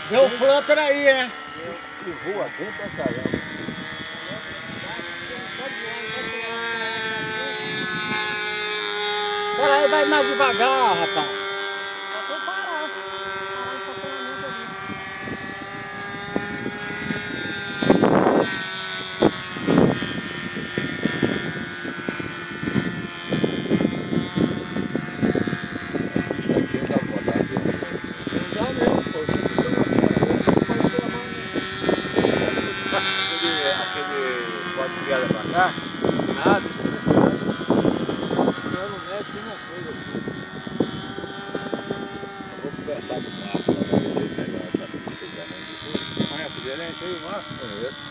Vê o Flânter aí, é? Que voa bem pra caramba. Pera aí, vai mais devagar, rapaz. Só foi parar o estacionamento ali. Isso aqui eu dava vontade de ver. Não dá mesmo, pô. Você fica na frente, pode ter a mão. Aquele pode piada pra cá? Nada. Eu não mexe uma coisa aqui. Eu vou conversar com o Marco lá, ver se ele pega essa pista aí depois. Conhece o gerente aí, Marcos? Conheço.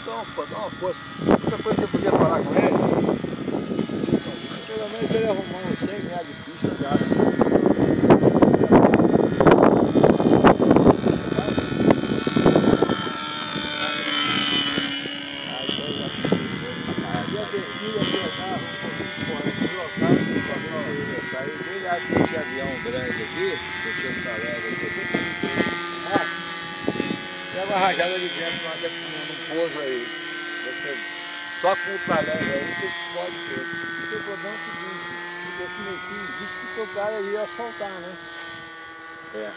Então, pô, dá uma força. Outra coisa que você podia falar com ele? Pelo menos se ele arrumar uns 100 reais de pista, dá. Ele acha que esse avião grande aqui, deixa eu falar, tem uma rajada de vento lá num pouso aí. Você, só com o talento aí você pode ter. O problema é o seguinte, esse meio disse que o cara ia soltar, né? É.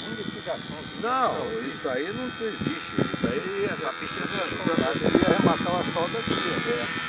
Muita explicação. Não, isso aí não existe. Isso aí, essa pista não é Ele ia arrematar o asfalto aqui. É.